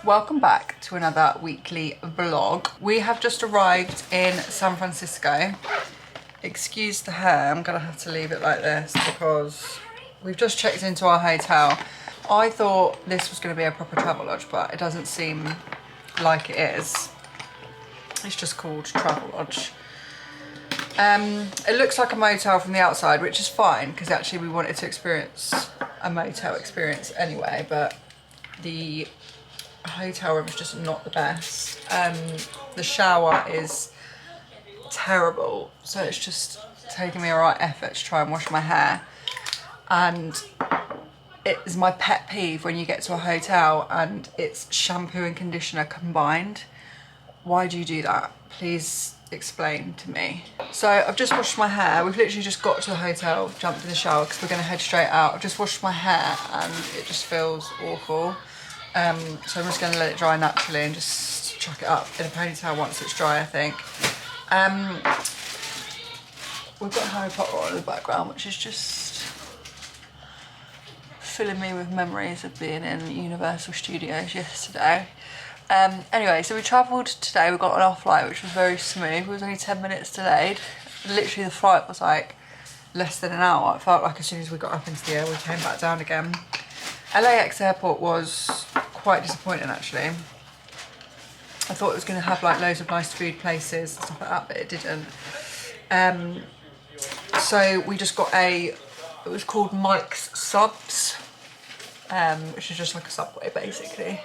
Welcome back to another weekly vlog. We have just arrived in San Francisco. Excuse the hair, I'm gonna have to leave it like this because we've just checked into our hotel. I thought this was gonna be a proper travel lodge, but it doesn't seem like it is. It's just called Travel Lodge. It looks like a motel from the outside, which is fine because actually we wanted to experience a motel experience anyway, but the hotel room is just not the best. The shower is terrible, so it's just taking me a right effort to try and wash my hair. And it is my pet peeve when you get to a hotel and it's shampoo and conditioner combined. Why do you do that? Please explain to me. So I've just washed my hair. We've literally just got to the hotel, jumped in the shower because we're going to head straight out. I've just washed my hair and it just feels awful. So I'm just going to let it dry naturally and just chuck it up in a ponytail once it's dry, I think. We've got Harry Potter on in the background, which is just filling me with memories of being in Universal Studios yesterday. Anyway, so we travelled today. We got on our flight, which was very smooth. It was only 10 minutes delayed. Literally the flight was like less than an hour. It felt like as soon as we got up into the air, we came back down again. LAX airport was quite disappointing actually. I thought it was going to have like loads of nice food places and stuff like that, but it didn't. So we just got it was called Mike's Subs, which is just like a Subway basically.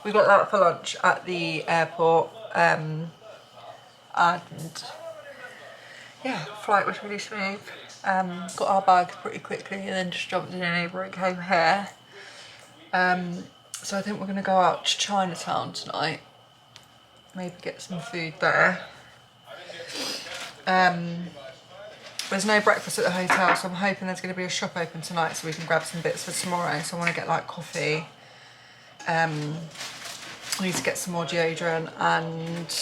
We got that for lunch at the airport, and yeah, flight was really smooth. Got our bags pretty quickly and then just jumped in an Uber and came here. So I think we're going to go out to Chinatown tonight, maybe get some food there. There's no breakfast at the hotel, so I'm hoping there's going to be a shop open tonight so we can grab some bits for tomorrow. So I want to get like coffee. I need to get some more deodorant and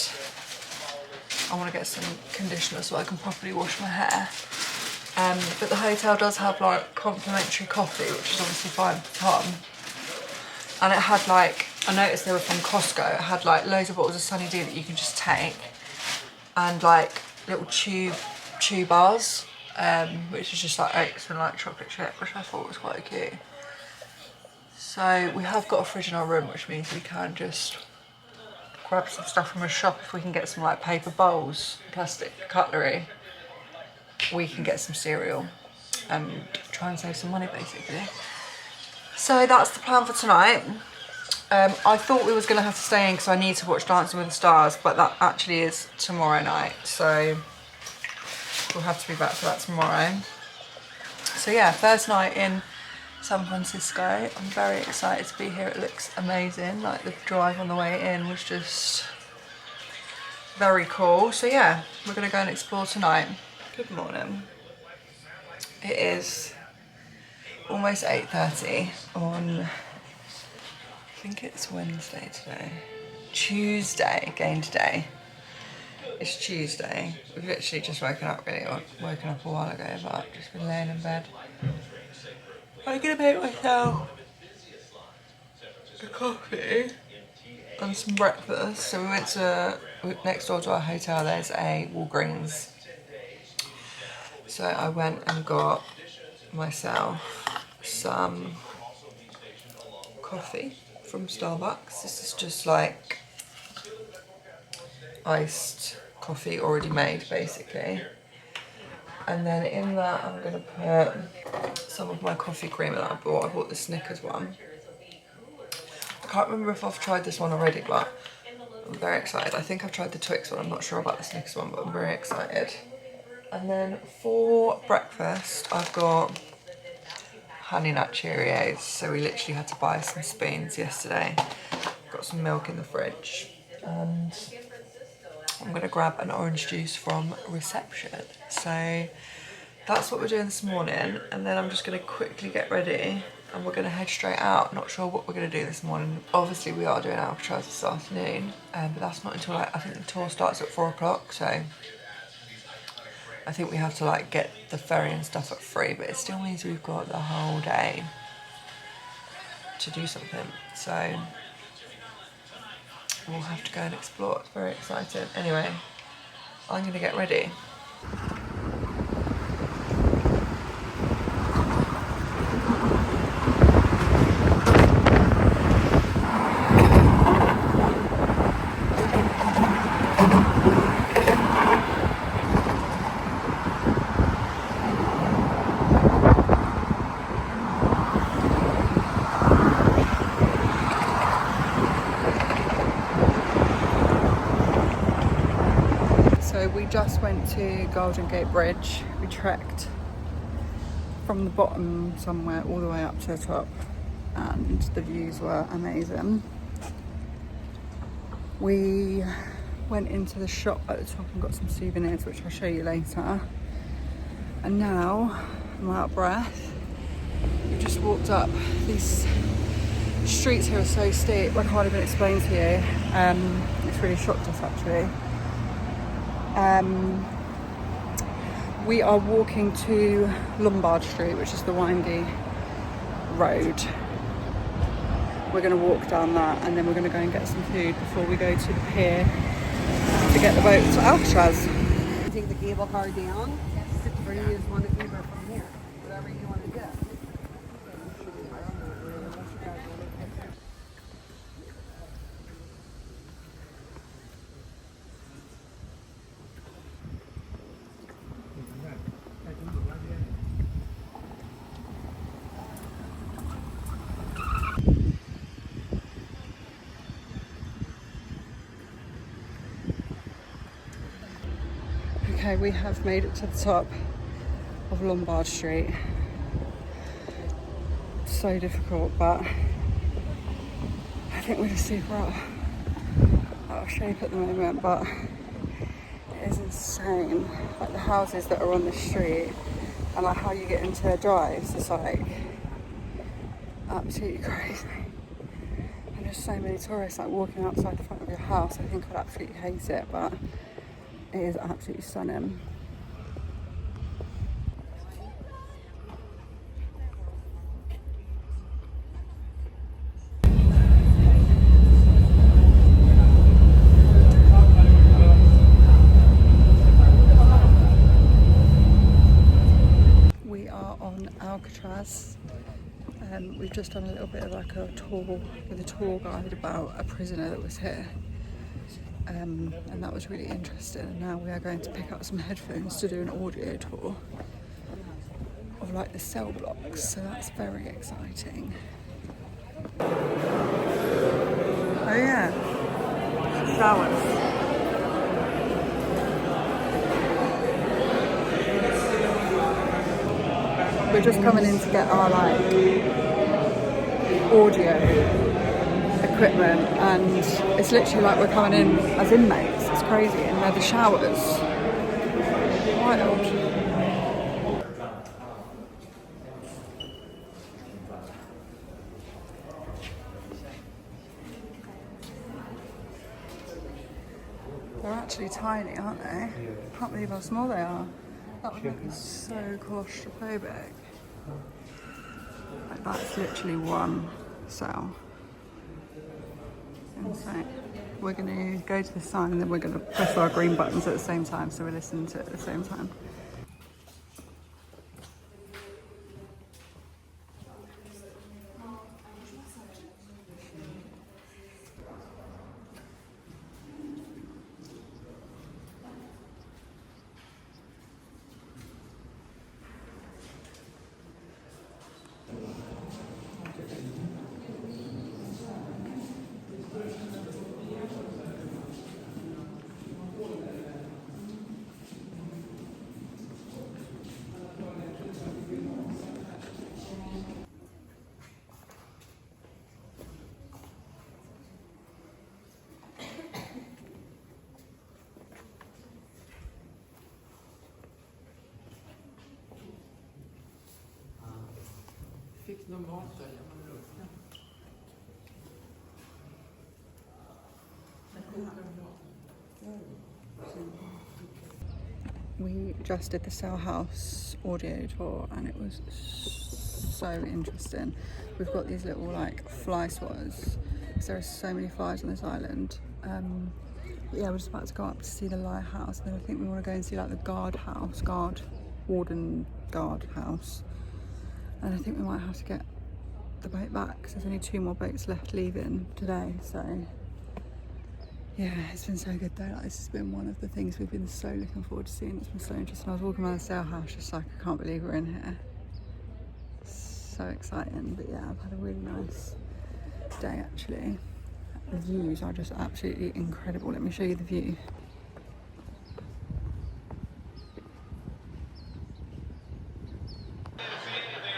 I want to get some conditioner so I can properly wash my hair. But the hotel does have like complimentary coffee, which is obviously fine for Tom. And it had like, I noticed they were from Costco, it had like loads of bottles of Sunny D that you can just take. And like little chew bars, which is just like oats and like chocolate chip, which I thought was quite cute. So we have got a fridge in our room, which means we can just grab some stuff from a shop. If we can get some like paper bowls, plastic cutlery, we can get some cereal and try and save some money basically. So that's the plan for tonight. I thought we was going to have to stay in because I need to watch Dancing with the Stars, but that actually is tomorrow night, so we'll have to be back for that tomorrow. So yeah, first night in San Francisco. I'm very excited to be here. It looks amazing. Like the drive on the way in was just very cool. So yeah, we're gonna go and explore tonight. Good morning. It is almost 8:30 on, I think it's Wednesday today. Tuesday, gained day. It's Tuesday. We've literally just woken up really, or woken up a while ago, but just been laying in bed. I'm gonna make myself a coffee and some breakfast. So we went to, next door to our hotel there's a Walgreens. So I went and got myself some coffee from Starbucks. This is just like iced coffee already made basically. And then in that I'm going to put some of my coffee creamer that I bought. I bought the Snickers one. I can't remember if I've tried this one already, but I'm very excited. I think I've tried the Twix one. I'm not sure about the Snickers one, but I'm very excited. And then for breakfast, I've got Honey Nut Cheerios. So we literally had to buy some spoons yesterday. Got some milk in the fridge. And I'm going to grab an orange juice from reception. So that's what we're doing this morning, and then I'm just going to quickly get ready and we're going to head straight out. Not sure what we're going to do this morning. Obviously we are doing Alcatraz this afternoon, but that's not until like, I think the tour starts at 4 o'clock, so I think we have to like get the ferry and stuff at 3, but it still means we've got the whole day to do something. So and we'll have to go and explore. It's very exciting. Anyway, I'm going to get ready. We just went to Golden Gate Bridge. We trekked from the bottom somewhere all the way up to the top, and the views were amazing. We went into the shop at the top and got some souvenirs, which I'll show you later. And now I'm out of breath. We've just walked up. These streets here are so steep, I can't even explain to you. It's really shocked us actually. We are walking to Lombard Street, which is the windy road. We're going to walk down that, and then we're going to go and get some food before we go to the pier to get the boat to Alcatraz. Take the cable car down, or you just want to Uber from here, whatever you want to do. Okay, we have made it to the top of Lombard Street. So difficult, but I think we're just super out of shape at the moment, but it is insane. Like the houses that are on this street and like how you get into their drives is like absolutely crazy. And there's so many tourists like walking outside the front of your house. I think I'd absolutely hate it, but it is absolutely stunning. We are on Alcatraz. We've just done a little bit of like a tour with a tour guide about a prisoner that was here. And that was really interesting. And now we are going to pick up some headphones to do an audio tour of like the cell blocks, so that's very exciting. Oh yeah, showers. We're just coming in to get our like audio equipment, and it's literally like we're coming in as inmates. It's crazy, and they're the showers. Wild. They're actually tiny, aren't they? I can't believe how small they are. That would make it so claustrophobic. Like that's literally one cell. Insane. We're going to go to the sign and then we're going to press our green buttons at the same time, so we're listening to it at the same time. We just did the Cell House audio tour and it was so interesting. We've got these little like fly swatters because there are so many flies on this island. But yeah, we're just about to go up to see the lighthouse, and then I think we want to go and see like the warden guard house. And I think we might have to get the boat back because there's only 2 more boats left leaving today. So yeah, it's been so good though. Like, this has been one of the things we've been so looking forward to seeing. It's been so interesting. I was walking around the sail house just like, I can't believe we're in here. So exciting. But yeah, I've had a really nice day actually. The views are just absolutely incredible. Let me show you the view.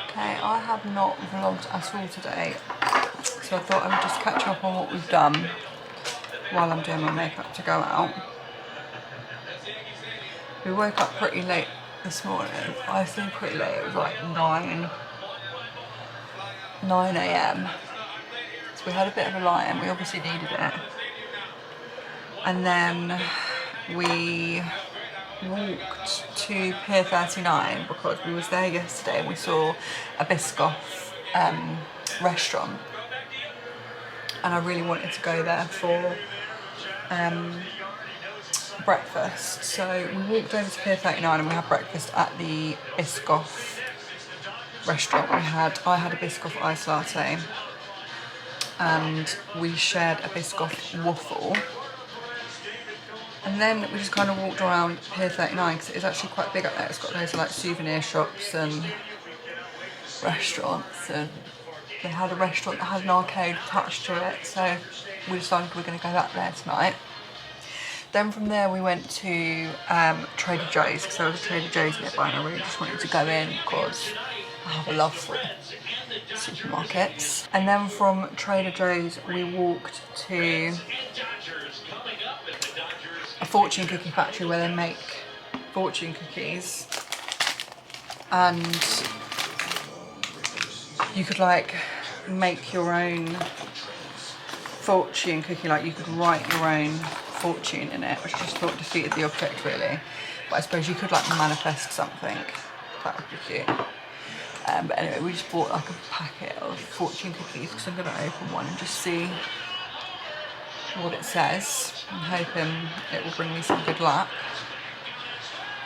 Okay, I have not vlogged at all today, so I thought I would just catch up on what we've done while I'm doing my makeup to go out. We woke up pretty late this morning. I say pretty late, it was like 9 a.m. So we had a bit of a lie-in, we obviously needed it. And then we walked to Pier 39 because we was there yesterday and we saw a Biscoff restaurant. And I really wanted to go there for breakfast. So we walked over to Pier 39 and we had breakfast at the Biscoff restaurant. I had a Biscoff iced latte and we shared a Biscoff waffle. And then we just kind of walked around Pier 39 because it's actually quite big up there. It's got loads of like souvenir shops and restaurants, and they had a restaurant that had an arcade attached to it, so we decided we were going to go back there tonight. Then from there we went to Trader Joe's because there was a Trader Joe's nearby and I really just wanted to go in because I have a love for supermarkets. And then from Trader Joe's we walked to a fortune cookie factory where they make fortune cookies, and you could like make your own fortune cookie, like you could write your own fortune in it, which I just thought defeated the object really. But I suppose you could like manifest something. That would be cute. But anyway, we just bought like a packet of fortune cookies because I'm going to open one and just see what it says. I'm hoping it will bring me some good luck.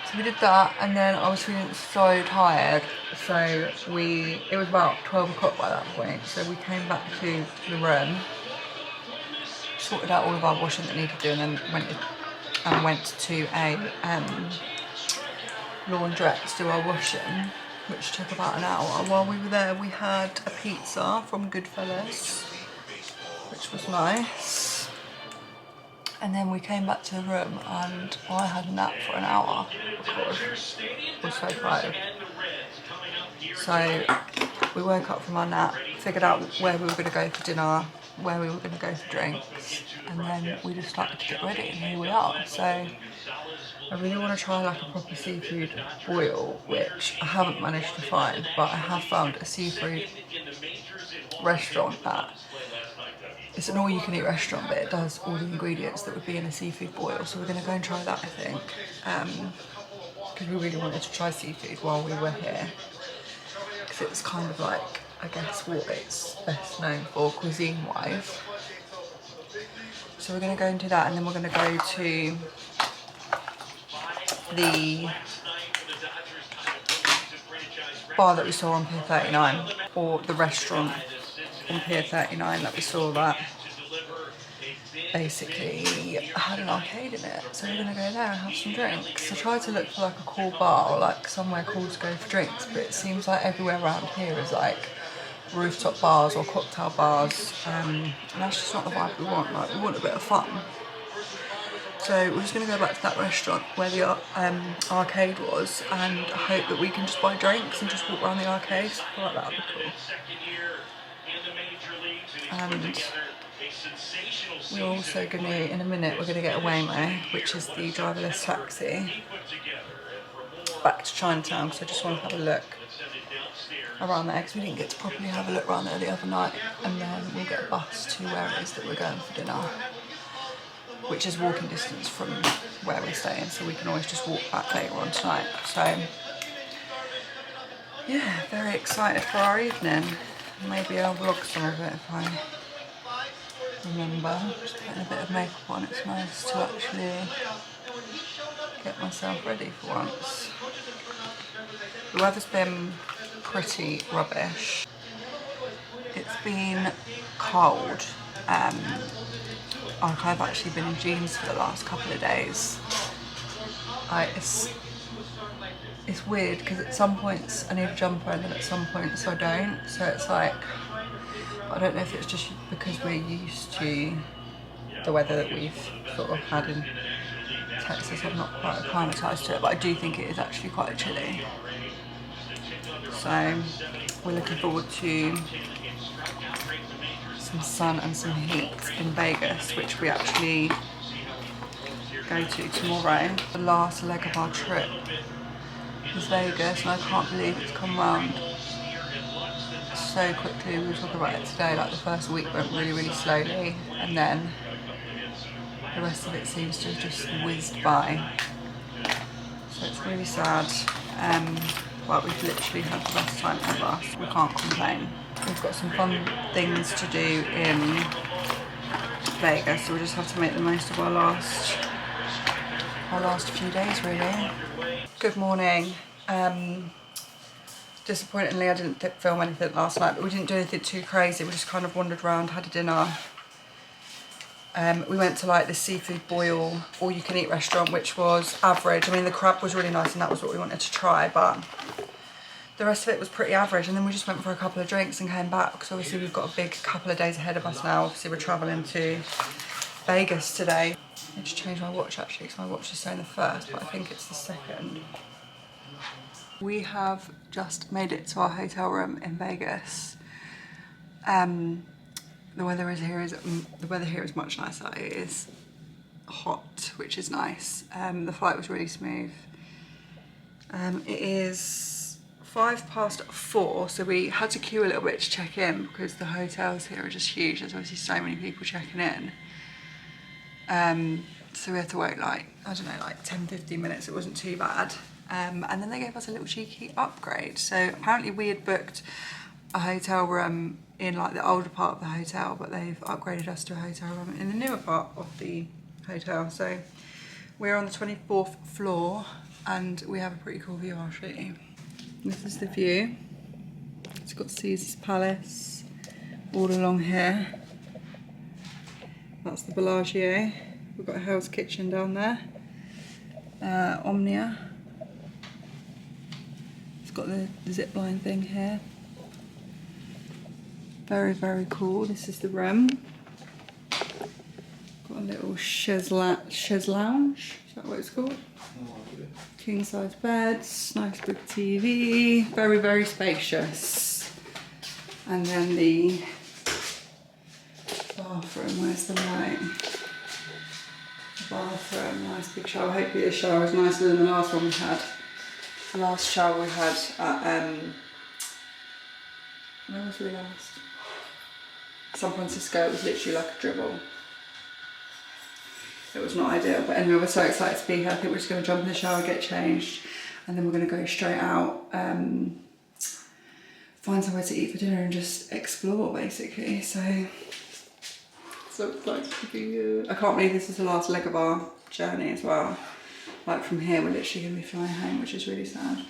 So we did that, and then I was feeling so tired, so it was about 12 o'clock by that point, so we came back to the room, sorted out all of our washing that needed doing, and then went to a laundrette to do our washing, which took about an hour. While we were there, we had a pizza from Goodfellas, which was nice. And then we came back to the room and I had a nap for an hour because I was so tired. So we woke up from our nap, figured out where we were going to go for dinner, where we were going to go for drinks, and then we just started to get ready, and here we are. So I really want to try like a proper seafood boil, which I haven't managed to find, but I have found a seafood restaurant that it's an all-you-can-eat restaurant, but it does all the ingredients that would be in a seafood boil. So we're going to go and try that, I think, because we really wanted to try seafood while we were here, because it's kind of like, I guess, what it's best known for cuisine-wise. So we're going to go and do that, and then we're going to go to the bar that we saw on Pier 39, or the restaurant on Pier 39 that we saw that basically had an arcade in it. So we're going to go there and have some drinks. I tried to look for like a cool bar or like somewhere cool to go for drinks, but it seems like everywhere around here is like rooftop bars or cocktail bars, and that's just not the vibe we want. Like, we want a bit of fun. So we're just going to go back to that restaurant where the arcade was and hope that we can just buy drinks and just walk around the arcade. I feel like that would be cool. And we're also going to, in a minute, we're going to get a Waymo, which is the driverless taxi, back to Chinatown, because I just want to have a look around there, because we didn't get to properly have a look around there the other night. And then we'll get a bus to where it is that we're going for dinner, which is walking distance from where we're staying, so we can always just walk back later on tonight. So yeah, very excited for our evening. Maybe I'll vlog some of it if I remember. Just putting a bit of makeup on. It's nice to actually get myself ready for once. The weather's been pretty rubbish. It's been cold. I've actually been in jeans for the last couple of days. It's weird because at some points I need a jumper and then at some points I don't. So it's like, I don't know if it's just because we're used to the weather that we've sort of had in Texas. I'm not quite acclimatised to it, but I do think it is actually quite chilly. So we're looking forward to some sun and some heat in Vegas, which we actually go to tomorrow. The last leg of our trip is Vegas, and I can't believe it's come round so quickly. We were talking about it today, like the first week went really, really slowly, and then the rest of it seems to have just whizzed by. So it's really sad. Well, we've literally had the best time ever. We can't complain. We've got some fun things to do in Vegas, so we just have to make the most of our last few days, really. Good morning. Disappointingly, I didn't film anything last night, but we didn't do anything too crazy. We just kind of wandered around, had a dinner. We went to like the seafood boil all-you-can-eat restaurant, which was average. I mean, the crab was really nice and that was what we wanted to try, but the rest of it was pretty average. And then we just went for a couple of drinks and came back, because obviously we've got a big couple of days ahead of us now. Obviously we're traveling to Vegas today. I need to change my watch actually, because my watch is saying the 1st, but I think it's the 2nd. We have just made it to our hotel room in Vegas. The weather here is much nicer. It is hot, which is nice. The flight was really smooth. It is 4:05, so we had to queue a little bit to check in because the hotels here are just huge. There's obviously so many people checking in. So we had to wait like, I don't know, like 10-15 minutes. It wasn't too bad. And then they gave us a little cheeky upgrade. So apparently we had booked a hotel room in like the older part of the hotel, but they've upgraded us to a hotel room in the newer part of the hotel. So we're on the 24th floor and we have a pretty cool view. I'll show you. This is the view. It's got Caesar's Palace all along here. That's the Bellagio. We've got Hell's Kitchen down there. Omnia. It's got the zip line thing here. Very, very cool. This is the room. Got a little chaise lounge. Is that what it's called? King size beds, nice big TV. Very, very spacious. And then the bathroom. Where's the light? The bathroom. Nice big shower. Hopefully the shower is nicer than the last one we had. The last shower we had at where was we last? San Francisco. It was literally like a dribble. It was not ideal, but anyway, we're so excited to be here. I think we're just going to jump in the shower, get changed, and then we're going to go straight out, find somewhere to eat for dinner and just explore, basically. So excited to be here. I can't believe this is the last leg of our journey as well. Like from here, we're literally going to be flying home, which is really sad.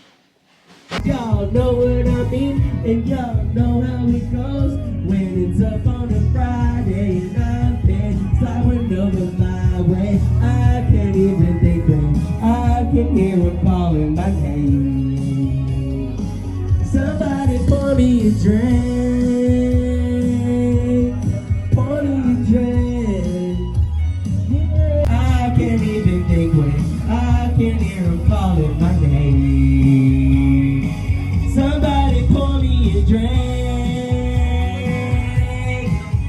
Y'all know what I mean, and y'all know how it goes. When it's up on a Friday and I'm there, sliding over my way. I can't even think when I can hear her calling my name. Somebody pour me a drink, pour me a drink. Yeah. I can't even think when I can hear her calling my name. Somebody pour me a drink,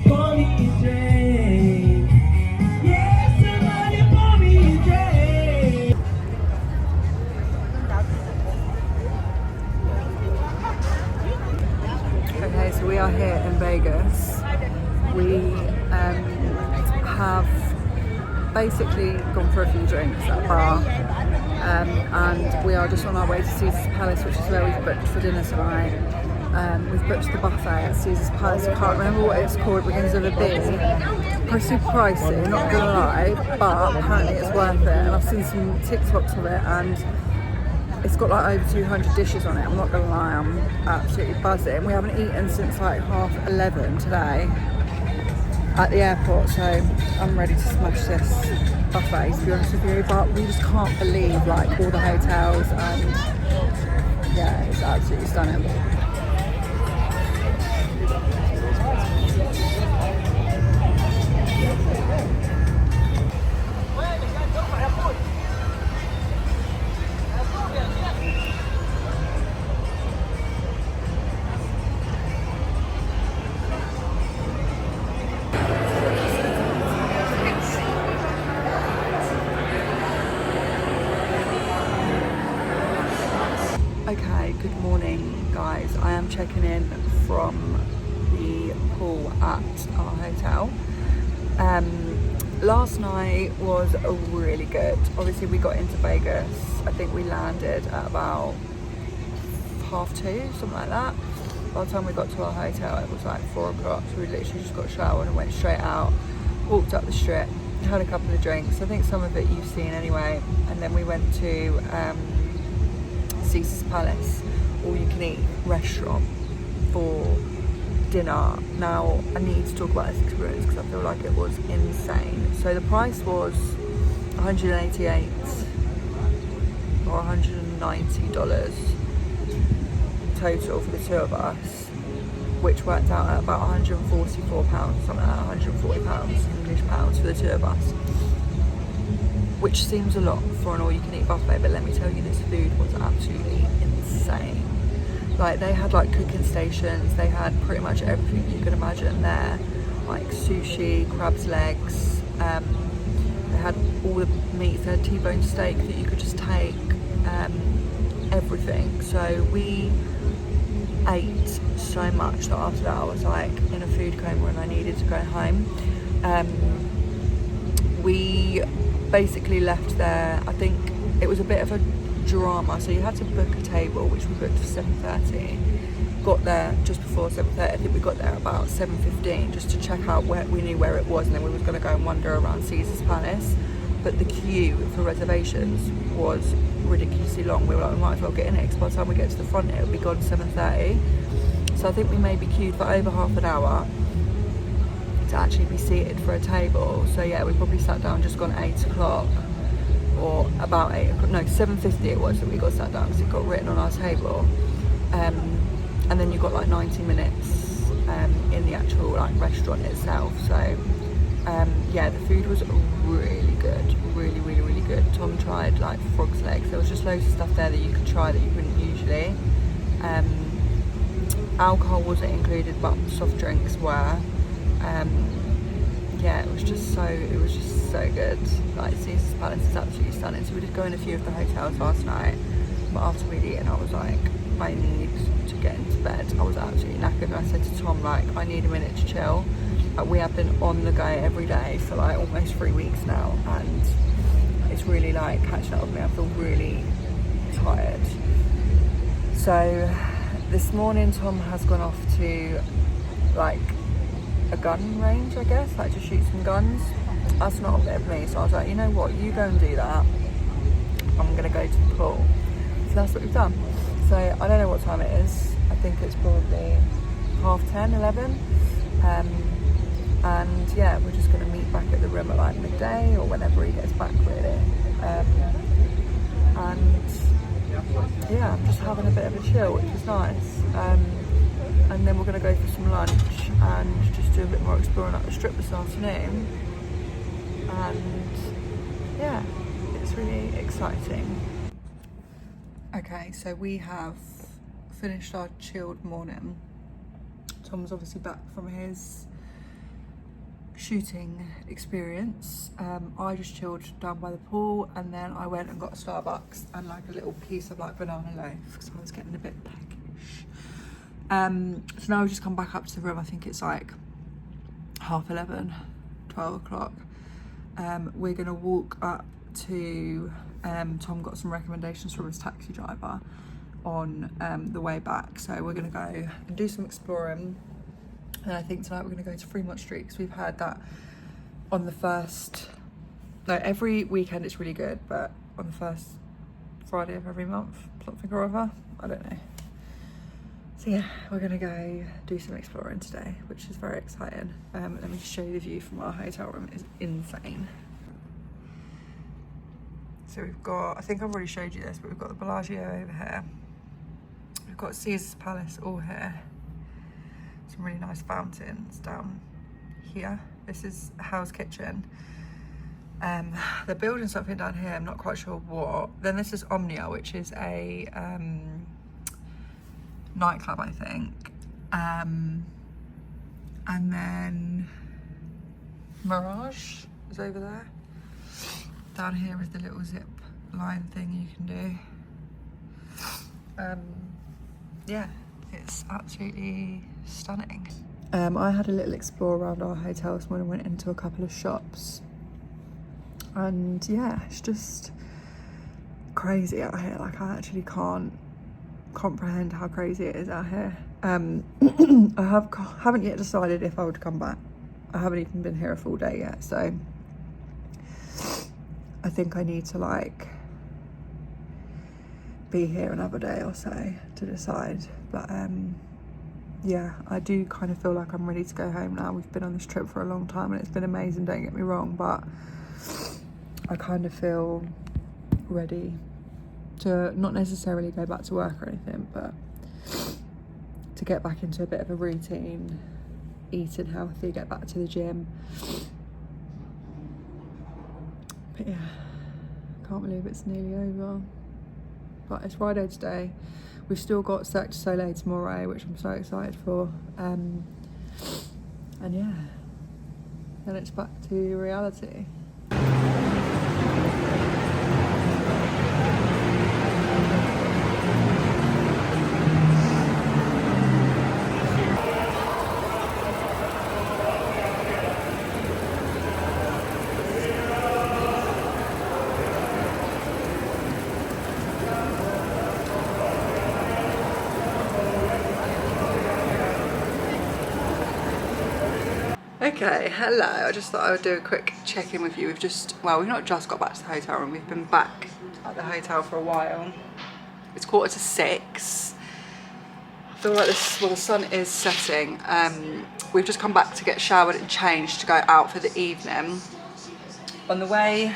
pour me a drink. Yeah, somebody pour me a drink. Okay, so we are here in Vegas. We have basically gone for a few drinks at a bar. And we are just on our way to Caesar's Palace, which is where we've booked for dinner tonight. We've booked the buffet at Caesar's Palace. I can't remember what it's called, begins with a B. Pretty pricey, not gonna lie, but apparently it's worth it. And I've seen some TikToks of it, and it's got like over 200 dishes on it. I'm not gonna lie, I'm absolutely buzzing. We haven't eaten since like 11:30 today at the airport, so I'm ready to smash this buffet, to be honest with you. But we just can't believe like all the hotels, and yeah, it's absolutely stunning. Okay, good morning guys. I am checking in from the pool at our hotel. Last night was really good. Obviously we got into Vegas, I think we landed at about 2:30, something like that. By the time we got to our hotel it was like 4 o'clock, so we literally just got showered and went straight out, walked up the strip, had a couple of drinks. I think some of it you've seen anyway, and then we went to Caesar's Palace all-you-can-eat restaurant for dinner. Now I need to talk about this experience because I feel like it was insane. So the price was $188 or $190 total for the two of us, which worked out at about £144, something like that, £140 English pounds for the two of us, which seems a lot for an all-you-can-eat buffet, but let me tell you, this food was absolutely insane. Like, they had like cooking stations, they had pretty much everything you could imagine there, like sushi, crab's legs, they had all the meats, they had T-bone steak that you could just take, everything. So we ate so much that after that I was like in a food coma and I needed to go home. We basically left there, I think it was a bit of a drama, so you had to book a table, which we booked for 7:30. Got there just before 7:30. I think we got there about 7:15 just to check out where we knew where it was, and then we was going to go and wander around Caesar's Palace. But the queue for reservations was ridiculously long. We were like, we might as well get in it, because by the time we get to the front it'll be gone 7:30. So I think we maybe queued for over half an hour to actually be seated for a table. So yeah, we probably sat down just gone 8 o'clock, or about 8 o'clock, no, 7:50 it was that we got sat down, because it got written on our table. And then you got like 90 minutes in the actual like restaurant itself. So yeah, the food was really good, really good. Tom tried like frog's legs. There was just loads of stuff there that you could try that you wouldn't usually. Alcohol wasn't included, but soft drinks were. Yeah, it was just so good. Like, Caesar's Palace is absolutely stunning. So we did go in a few of the hotels last night, but after we'd eaten I was like, I need to get into bed. I was absolutely knackered, and I said to Tom, like, I need a minute to chill. Like, we have been on the go every day for like almost 3 weeks now, and it's really like catching up with me. I feel really tired. So this morning Tom has gone off to like a gun range, I guess, like to shoot some guns. That's not a bit of me, so I was like, you know what, you go and do that, I'm gonna go to the pool. So that's what we've done. So I don't know what time it is. I think it's probably 10:30, 11. And yeah, we're just gonna meet back at the room at like midday or whenever he gets back, really. And yeah, I'm just having a bit of a chill, which is nice. And then we're going to go for some lunch and just do a bit more exploring up the strip this afternoon. And yeah, it's really exciting. Okay, so we have finished our chilled morning. Tom's obviously back from his shooting experience. I just chilled down by the pool, and then I went and got a Starbucks and like a little piece of like banana loaf because I was getting a bit peckish. So now we've just come back up to the room. I think it's like 11:30, 12 o'clock. We're gonna walk up to Tom got some recommendations from his taxi driver. on the way back. So we're gonna go and do some exploring. And I think tonight we're gonna go to Fremont Street because we've heard that on the first, no, every weekend it's really good, but on the first Friday of every month, something or other, I don't know. So yeah, we're gonna go do some exploring today, which is very exciting. Let me just show you the view from our hotel room. It is insane. So we've got, I think I've already showed you this, but we've got the Bellagio over here. We've got Caesar's Palace all here. Some really nice fountains down here. This is Hell's Kitchen. They're building something down here, I'm not quite sure what. Then this is Omnia, which is a nightclub, I think. And then Mirage is over there. Down here is the little zip line thing you can do. Yeah, it's absolutely stunning. I had a little explore around our hotel this morning, went into a couple of shops. And yeah, it's just crazy out here. Like, I actually can't comprehend how crazy it is out here. I haven't yet decided if I would come back. I haven't even been here a full day yet, so I think I need to like be here another day or so to decide. But yeah, I do kind of feel like I'm ready to go home now. We've been on this trip for a long time and it's been amazing, don't get me wrong, but I kind of feel ready to not necessarily go back to work or anything, but to get back into a bit of a routine, eating healthy, get back to the gym. But yeah, can't believe it's nearly over. But it's Friday today. We've still got Cirque du Soleil tomorrow, which I'm so excited for. And yeah, then it's back to reality. Okay, hello. I just thought I would do a quick check-in with you. We've not just got back to the hotel room. We've been back at the hotel for a while. It's 5:45. I feel like the sun is setting. We've just come back to get showered and changed to go out for the evening. On the way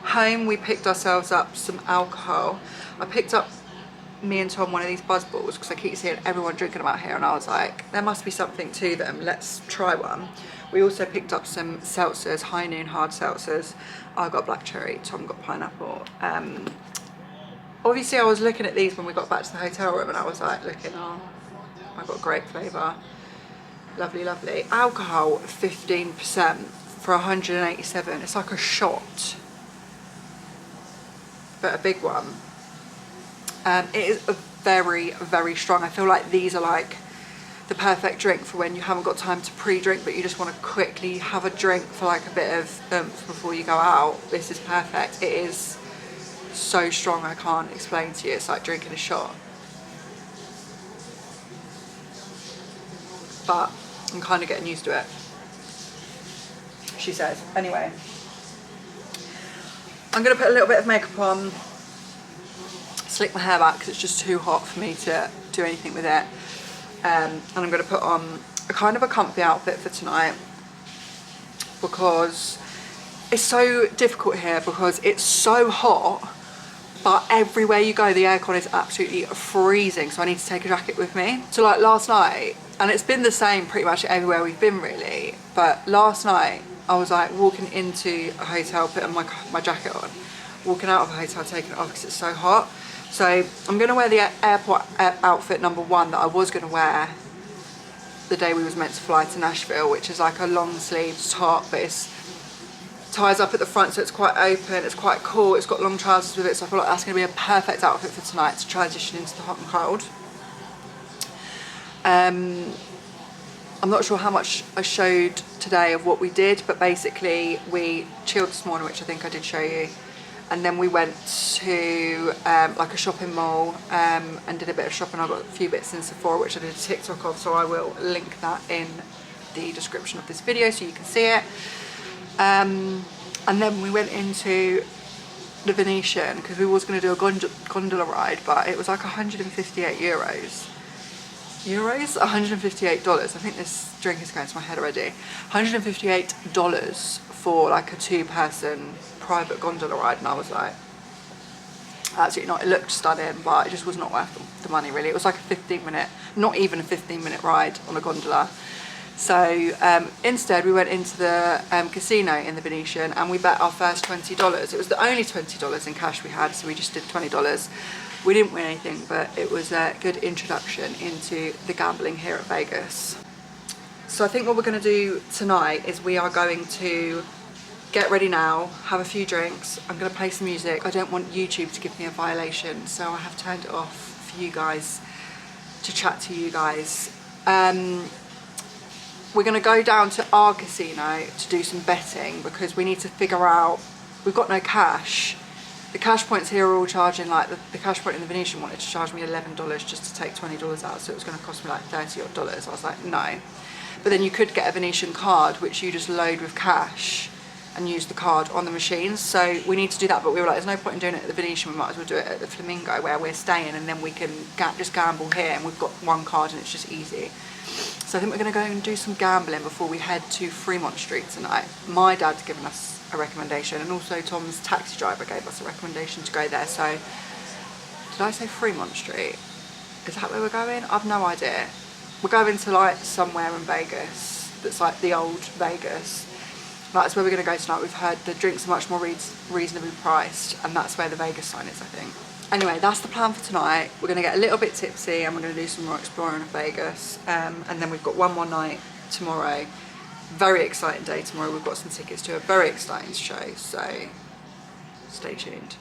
home, we picked ourselves up some alcohol. I picked up me and Tom one of these buzz balls because I keep seeing everyone drinking them out here, and I was like, there must be something to them, let's try one. We also picked up some seltzers, High Noon hard seltzers. I got black cherry, Tom got pineapple. Obviously I was looking at these when we got back to the hotel room and I was like looking, oh, I've got grape flavour, lovely, lovely. Alcohol 15% for 187. It's like a shot, but a big one. It is very, very strong. I feel like these are like the perfect drink for when you haven't got time to pre-drink, but you just want to quickly have a drink for like a bit of oomph before you go out. This is perfect. It is so strong, I can't explain to you. It's like drinking a shot. But I'm kind of getting used to it, she says. Anyway, I'm going to put a little bit of makeup on, slick my hair back because it's just too hot for me to do anything with it. And I'm going to put on a kind of a comfy outfit for tonight because it's so difficult here because it's so hot, but everywhere you go the aircon is absolutely freezing, so I need to take a jacket with me. So like last night, and it's been the same pretty much everywhere we've been really, but last night I was like walking into a hotel, putting my jacket on, walking out of a hotel, taking it off because it's so hot. So I'm going to wear the airport outfit number 1 that I was going to wear the day we was meant to fly to Nashville, which is like a long sleeves top, but it ties up at the front so it's quite open, it's quite cool, it's got long trousers with it, so I feel like that's going to be a perfect outfit for tonight to transition into the hot and cold. I'm not sure how much I showed today of what we did, but basically we chilled this morning, which I think I did show you. and then we went to like a shopping mall and did a bit of shopping. I got a few bits in Sephora which I did a TikTok of, so I will link that in the description of this video so you can see it. And then we went into the Venetian because we was going to do a gondola ride, but it was like 158 euros. 158 dollars. I think this drink is going to my head already. 158 dollars for like a 2-person private gondola ride, and I was like, absolutely not. It looked stunning, but it just was not worth the money really. It was like a 15-minute, not even a 15-minute ride on a gondola. So instead we went into the casino in the Venetian and we bet our first $20. It was the only $20 in cash we had, so we just did $20. We didn't win anything, but it was a good introduction into the gambling here at Vegas. So I think what we're going to do tonight is we are going to get ready now, have a few drinks. I'm going to play some music. I don't want YouTube to give me a violation, so I have turned it off for you guys, to chat to you guys. We're going to go down to our casino to do some betting because we need to figure out, we've got no cash. The cash points here are all charging, like the cash point in the Venetian wanted to charge me $11 just to take $20 out, so it was going to cost me like $30 odd. I was like, no. But then you could get a Venetian card which you just load with cash and use the card on the machines. So we need to do that, but we were like, there's no point in doing it at the Venetian, we might as well do it at the Flamingo where we're staying, and then we can just gamble here, and we've got one card and it's just easy. So I think we're going to go and do some gambling before we head to Fremont Street tonight. My dad's given us a recommendation, and also Tom's taxi driver gave us a recommendation to go there. So did I say Fremont Street? Is that where we're going? I've no idea. We're going to like somewhere in Vegas that's like the old Vegas. That's where we're going to go tonight. We've heard the drinks are much more reasonably priced, and that's where the Vegas sign is, I think. Anyway, that's the plan for tonight. We're going to get a little bit tipsy and we're going to do some more exploring of Vegas. And then we've got one more night tomorrow. Very exciting day tomorrow. We've got some tickets to a very exciting show, so stay tuned.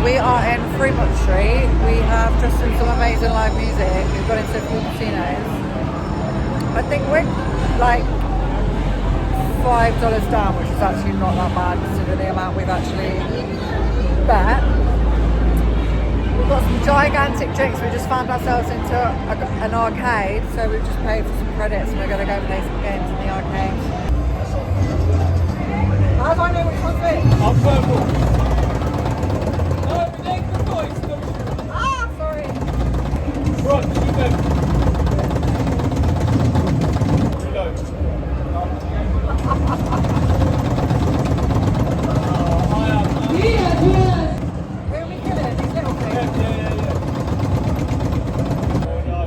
We are in Fremont Street. We have just seen some amazing live music. We've gone into a few casinos. I think we're like $5 down, which is actually not that bad considering the amount we've actually bet. We've got some gigantic drinks. We just found ourselves into an arcade, so we've just paid for some credits and we're going to go play some games in the arcade. How do I know which one's which? I'm purple. Ah, sorry. Right, you go. Who are we killing? These little things? Yeah. Oh no.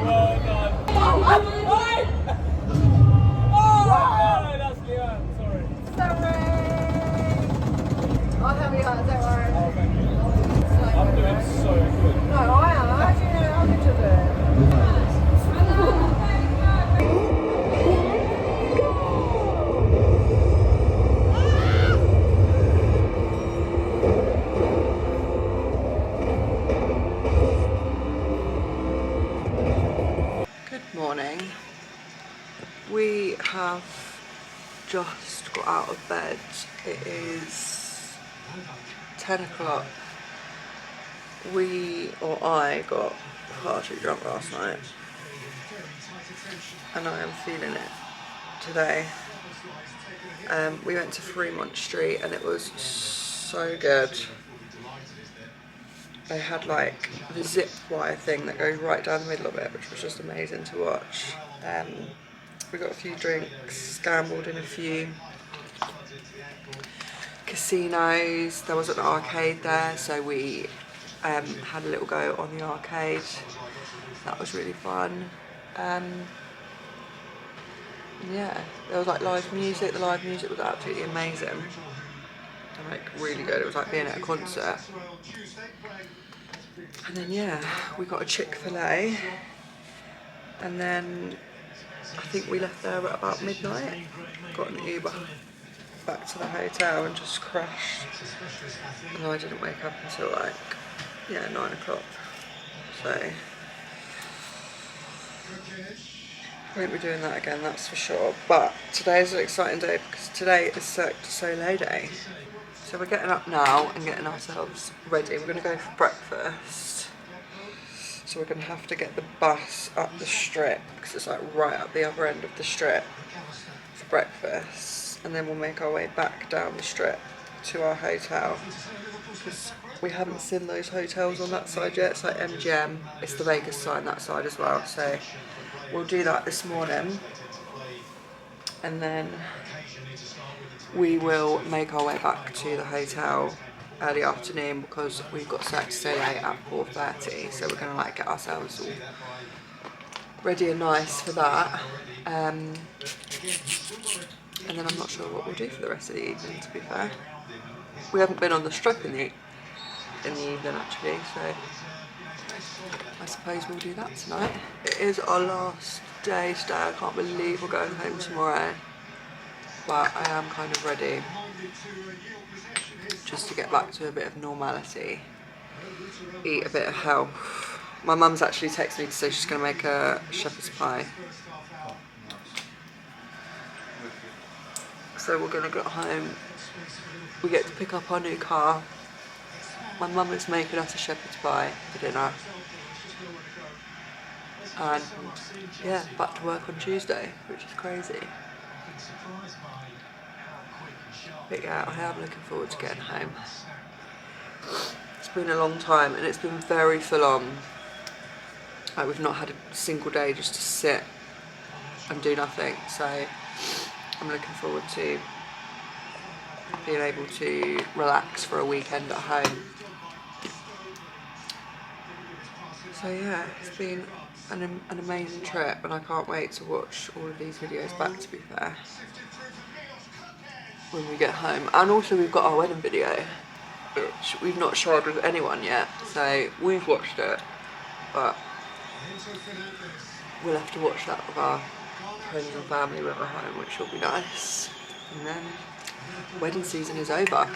Well done. Oh, that's Leanne, sorry. Sorry. I'll help you out, don't worry. Oh, thank you. just got out of bed. It is 10 o'clock. I got far too drunk last night, and I am feeling it today. We went to Lombard Street and it was so good. They had like the zip wire thing that goes right down the middle of it, which was just amazing to watch. We got a few drinks, gambled in a few casinos. There was an arcade there, so we had a little go on the arcade. That was really fun. Yeah, there was like live music. The live music was absolutely amazing. Like really good. It was like being at a concert. And then yeah, we got a Chick-fil-A, and then I think we left there at about midnight. Got an Uber back to the hotel and just crashed. And I didn't wake up until like 9 o'clock. So I won't be doing that again, that's for sure. But today is an exciting day because today is Cirque du Soleil day. So we're getting up now and getting ourselves ready. We're going to go for breakfast. So we're going to have to get the bus up the strip because it's like right up the other end of the strip for breakfast. And then we'll make our way back down the strip to our hotel because we haven't seen those hotels on that side yet. It's like MGM. It's the Vegas sign that side as well. So we'll do that this morning, and then we will make our way back to the hotel early afternoon because we've got Cirque du Soleil at 4:30, so we're going to like get ourselves all ready and nice for that. And then I'm not sure what we'll do for the rest of the evening, to be fair. We haven't been on the strip in the evening actually, so I suppose we'll do that tonight. It is our last day today. I can't believe we're going home tomorrow, but I am kind of ready just to get back to a bit of normality, eat a bit of health. My mum's actually texted me to say she's going to make a shepherd's pie. So we're going to get home. We get to pick up our new car. My mum is making us a shepherd's pie for dinner. And yeah, back to work on Tuesday, which is crazy. But yeah, I am looking forward to getting home. It's been a long time and it's been very full on. Like we've not had a single day just to sit and do nothing. So I'm looking forward to being able to relax for a weekend at home. So yeah, it's been an amazing trip and I can't wait to watch all of these videos back, to be fair, when we get home. And also we've got our wedding video, which we've not shared with anyone yet, so we've watched it, but we'll have to watch that with our friends and family when we're home, which will be nice. And then wedding season is over.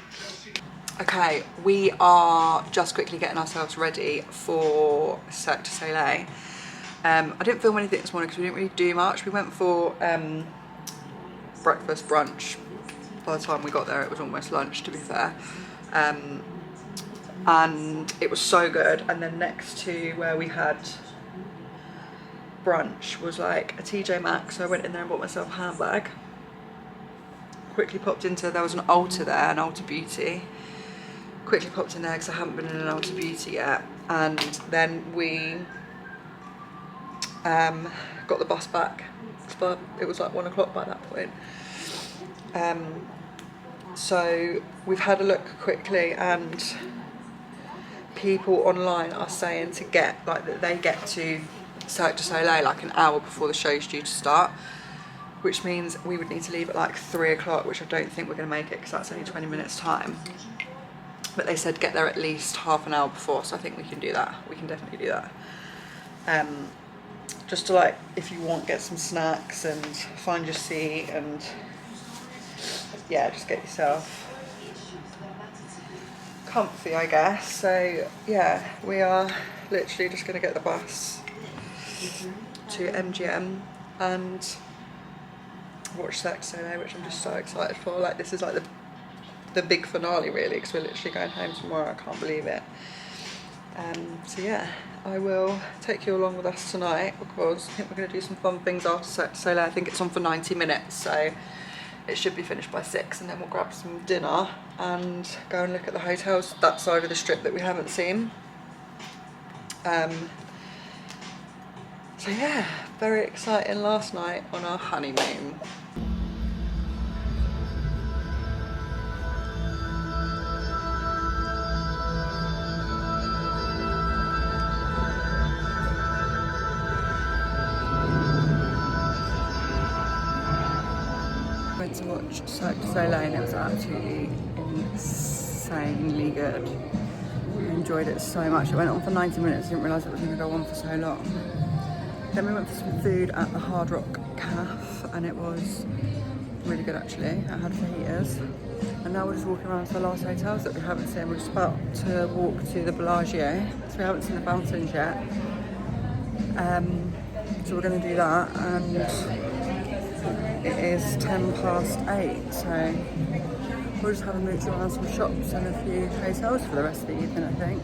Okay, we are just quickly getting ourselves ready for Cirque du Soleil. I didn't film anything this morning because we didn't really do much. We went for breakfast, brunch. By the time we got there it was almost lunch, to be fair. And it was so good. And then next to where we had brunch was like a TJ Maxx, so I went in there and bought myself a handbag. Quickly popped into, there was an Ulta there, an Ulta Beauty. Quickly popped in there because I haven't been in an Ulta Beauty yet. And then we got the bus back, but it was like 1 o'clock by that point. So we've had a look quickly and people online are saying to get, like, that they get to Cirque du Soleil like an hour before the show's due to start, which means we would need to leave at like 3 o'clock, which I don't think we're going to make it because that's only 20 minutes time. But they said get there at least half an hour before, so I think we can do that. We can definitely do that. Just to, like, if you want, get some snacks and find your seat and yeah, just get yourself comfy, I guess. So yeah, we are literally just going to get the bus to MGM and watch Sex So, which I'm just so excited for. Like, this is like the big finale really, because we're literally going home tomorrow. I can't believe it. So yeah, I will take you along with us tonight, because I think we're going to do some fun things after Sex So. I think it's on for 90 minutes, so it should be finished by 6, and then we'll grab some dinner and go and look at the hotels that side of the strip that we haven't seen. So yeah, very exciting last night on our honeymoon. Went to watch Cirque du Soleil and it was absolutely insanely good. I enjoyed it so much. It went on for 90 minutes, I didn't realise it was going to go on for so long. Then we went for some food at the Hard Rock Cafe and it was really good actually. It had fajitas. And now we're just walking around to the last hotels that we haven't seen. We're just about to walk to the Bellagio, so we haven't seen the fountains yet. So we're going to do that, and it is 8:10, so we'll just have a mooch around some shops and a few hotels for the rest of the evening, I think.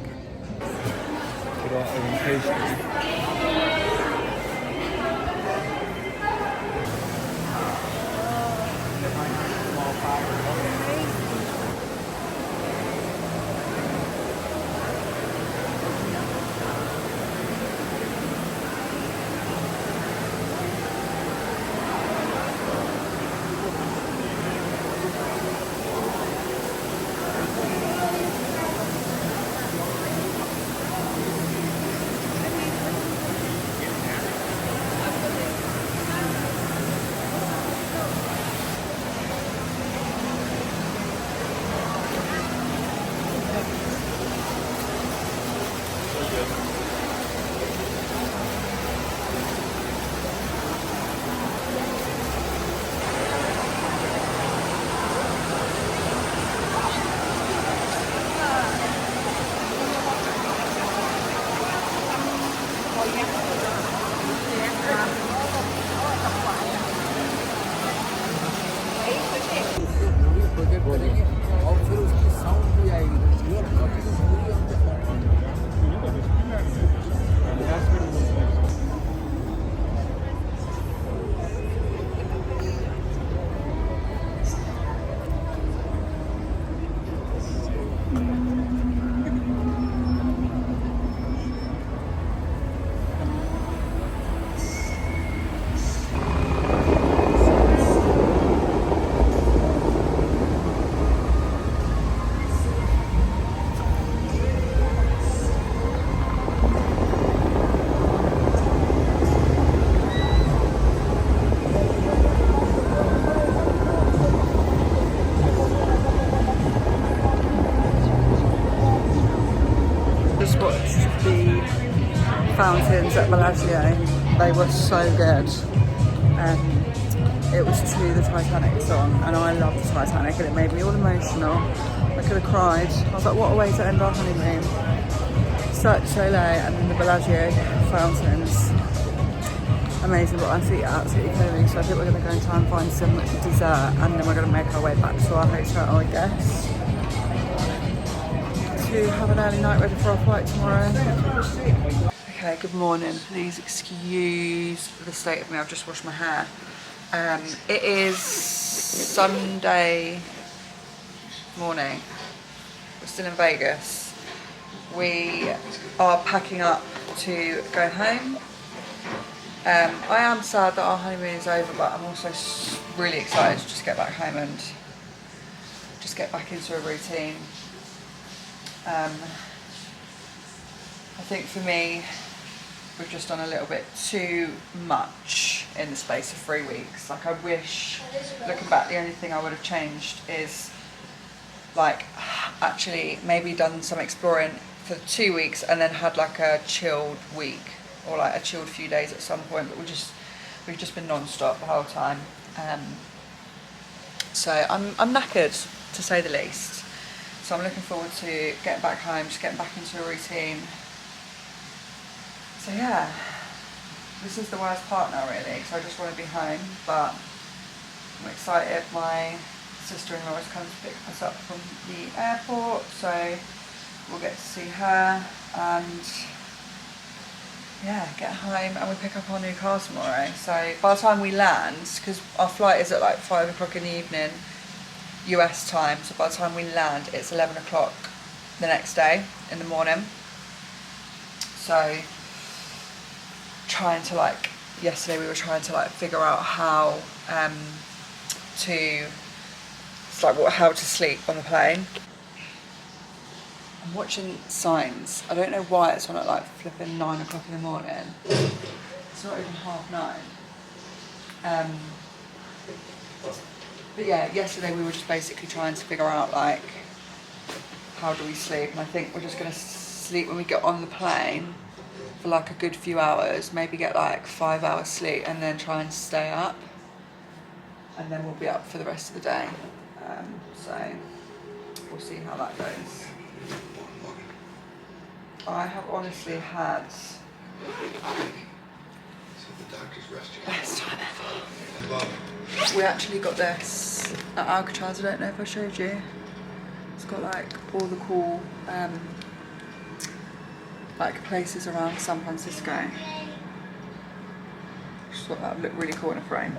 Fountains at Bellagio, they were so good. It was to the Titanic song, and I love the Titanic, and it made me all emotional. I could have cried. I was like, what a way to end our honeymoon. Cirque du Soleil and then the Bellagio fountains. Amazing, but my feet are absolutely killing me, so I think we're going to go and try and find some dessert, and then we're going to make our way back to our hotel, I guess, to have an early night ready for our flight tomorrow. Okay, good morning. Please excuse the state of me. I've just washed my hair. It is Sunday morning. We're still in Vegas. We are packing up to go home. I am sad that our honeymoon is over, but I'm also really excited to just get back home and just get back into a routine. I think for me, we've just done a little bit too much in the space of 3 weeks. Like, I wish, looking back, the only thing I would have changed is like actually maybe done some exploring for 2 weeks and then had like a chilled week or like a chilled few days at some point, but we've just been non-stop the whole time. So I'm knackered, to say the least. So I'm looking forward to getting back home, just getting back into a routine. So yeah, this is the worst part now really, because I just want to be home, but I'm excited. My sister-in-law is coming to pick us up from the airport, so we'll get to see her and yeah, get home, and we pick up our new car tomorrow. So by the time we land, because our flight is at like 5 o'clock in the evening US time, so by the time we land it's 11 o'clock the next day in the morning. So trying to like, yesterday we were trying to like figure out how how to sleep on the plane. I'm watching Signs. I don't know why it's on at like flipping 9 o'clock in the morning. It's not even 9:30. But yeah, yesterday we were just basically trying to figure out like how do we sleep, and I think we're just gonna sleep when we get on the plane for like a good few hours, maybe get like 5 hours sleep and then try and stay up, and then we'll be up for the rest of the day. So we'll see how that goes. I have honestly had best time ever. We actually got this at Alcatraz. I don't know if I showed you. It's got like all the cool like places around San Francisco. Just thought that would look really cool in a frame.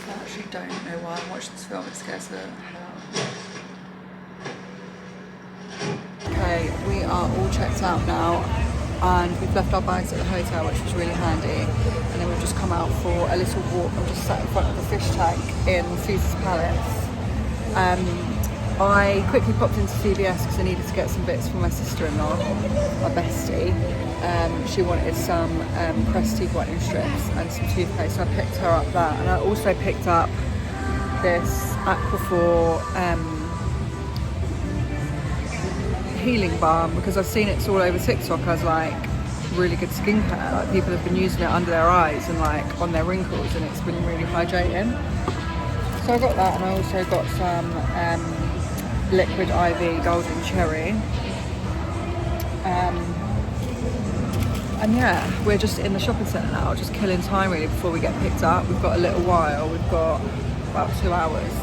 I actually don't know why I'm watching this film. It scares the hell out of me. Okay, we are all checked out now, and we've left our bags at the hotel, which was really handy, and then we've just come out for a little walk. I'm just sat in front of the fish tank in Caesar's Palace. I quickly popped into CVS because I needed to get some bits for my sister-in-law, my bestie. She wanted some Crest teeth whitening strips and some toothpaste, so I picked her up that, and I also picked up this Aquaphor healing balm because I've seen it's all over TikTok as like really good skincare. Like people have been using it under their eyes and like on their wrinkles, and it's been really hydrating. So I got that, and I also got some liquid IV golden cherry. And yeah, we're just in the shopping centre now, just killing time really before we get picked up. We've got a little while, we've got about 2 hours.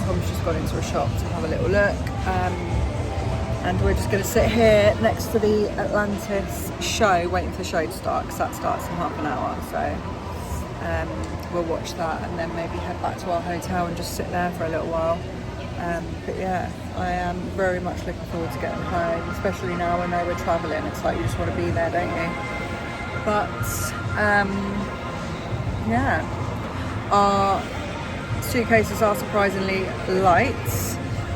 Tom's just gone into a shop to have a little look. And we're just going to sit here next to the Atlantis show, waiting for the show to start, because that starts in half an hour. So we'll watch that and then maybe head back to our hotel and just sit there for a little while. But yeah, I am very much looking forward to getting home, especially now when we're travelling. It's like you just want to be there, don't you? But yeah, our suitcases are surprisingly light,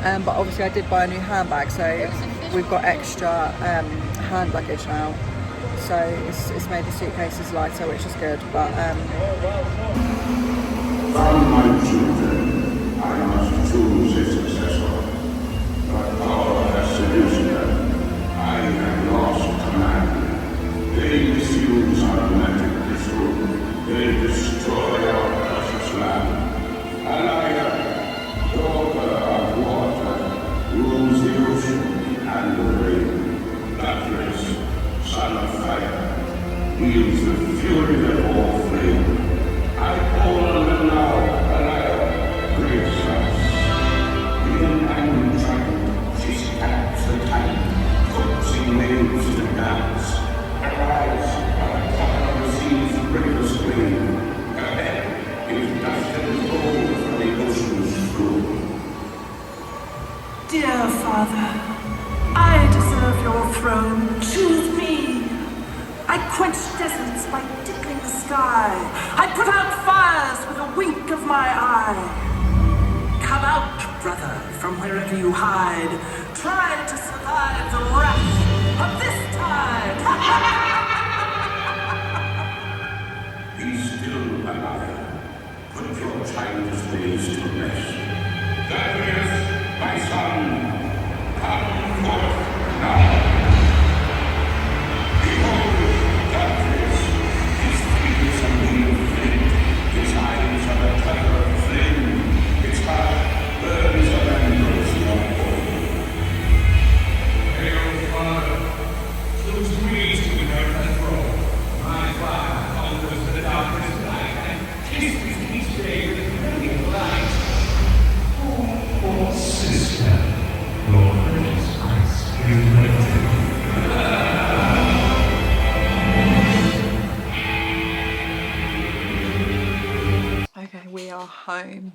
but obviously I did buy a new handbag, so we've got extra hand luggage now, so it's made the suitcases lighter, which is good. But from my children, I must choose a successor, but power has seduced them. I have lost command. They misuse our magic crystal. They destroy our precious land. And I, daughter of water, rules the ocean and the rain. Atlas, son of fire, wields the fury of all flame. I call on them now, and I grace us. In angry triumph, she stabs the time, coaxing waves to dance. Arise, our power receives the bravest flame. Her head is dusted with gold from the ocean's floor. Dear Father, I deserve your throne. Choose me. I quench deserts by tickling the sky. I put out fires with a wink of my eye. Come out, brother, from wherever you hide. Try to survive the wrath of this tide. Be still, Anaya. Put your childish days to rest. Darius, my son, come forth now. Behold, Darius, his feet is a wheel of flint, his eyes are a tiger of flame, his heart burns the embers of gold. Hail, Father, choose me to inherit the throne. My fire conquers the darkest night and kisses home.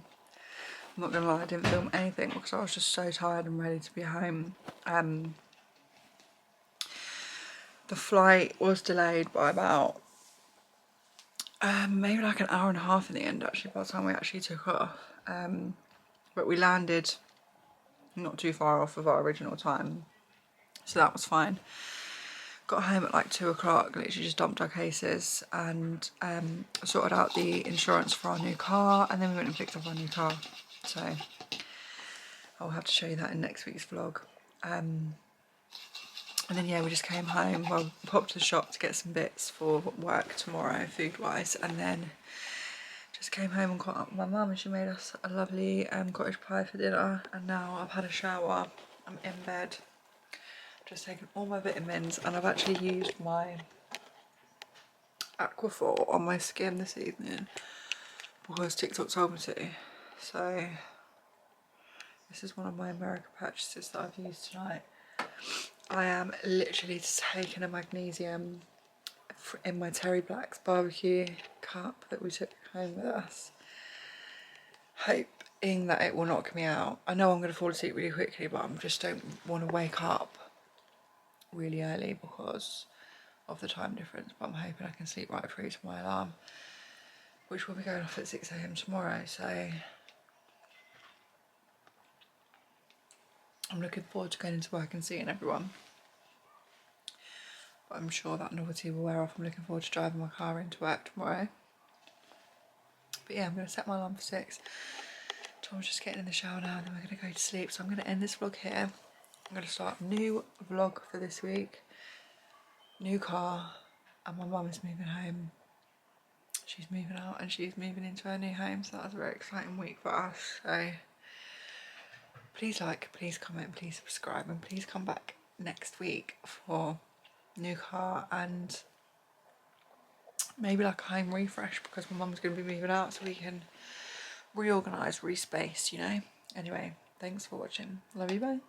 I'm not gonna lie, I didn't film anything because I was just so tired and ready to be home. The flight was delayed by about maybe like an hour and a half in the end actually, by the time we actually took off. But we landed not too far off of our original time, so that was fine. Got home at like 2 o'clock, literally just dumped our cases and sorted out the insurance for our new car, and then we went and picked up our new car. So I'll have to show you that in next week's vlog. And then yeah, we just came home, well, popped to the shop to get some bits for work tomorrow, food wise, and then just came home and caught up with my mum, and she made us a lovely cottage pie for dinner. And now I've had a shower, I'm in bed, just taken all my vitamins, and I've actually used my Aquaphor on my skin this evening because TikTok told me to. So this is one of my America purchases that I've used tonight. I am literally just taking a magnesium in my Terry Black's barbecue cup that we took home with us, hoping that it will knock me out. I know I'm going to fall asleep really quickly, but I just don't want to wake up really early because of the time difference, but I'm hoping I can sleep right through to my alarm, which will be going off at 6 AM tomorrow. So I'm looking forward to going into work and seeing everyone. But I'm sure that novelty will wear off. I'm looking forward to driving my car into work tomorrow. But yeah, I'm going to set my alarm for 6. Tom's just getting in the shower now, and then we're going to go to sleep. So I'm going to end this vlog here. I'm going to start a new vlog for this week. New car, and my mum is moving home. She's moving out and she's moving into her new home, so that's a very exciting week for us. So please like, please comment, please subscribe, and please come back next week for new car and maybe like a home refresh, because my mum's going to be moving out, so we can reorganise, respace, you know. Anyway, thanks for watching. Love you, bye.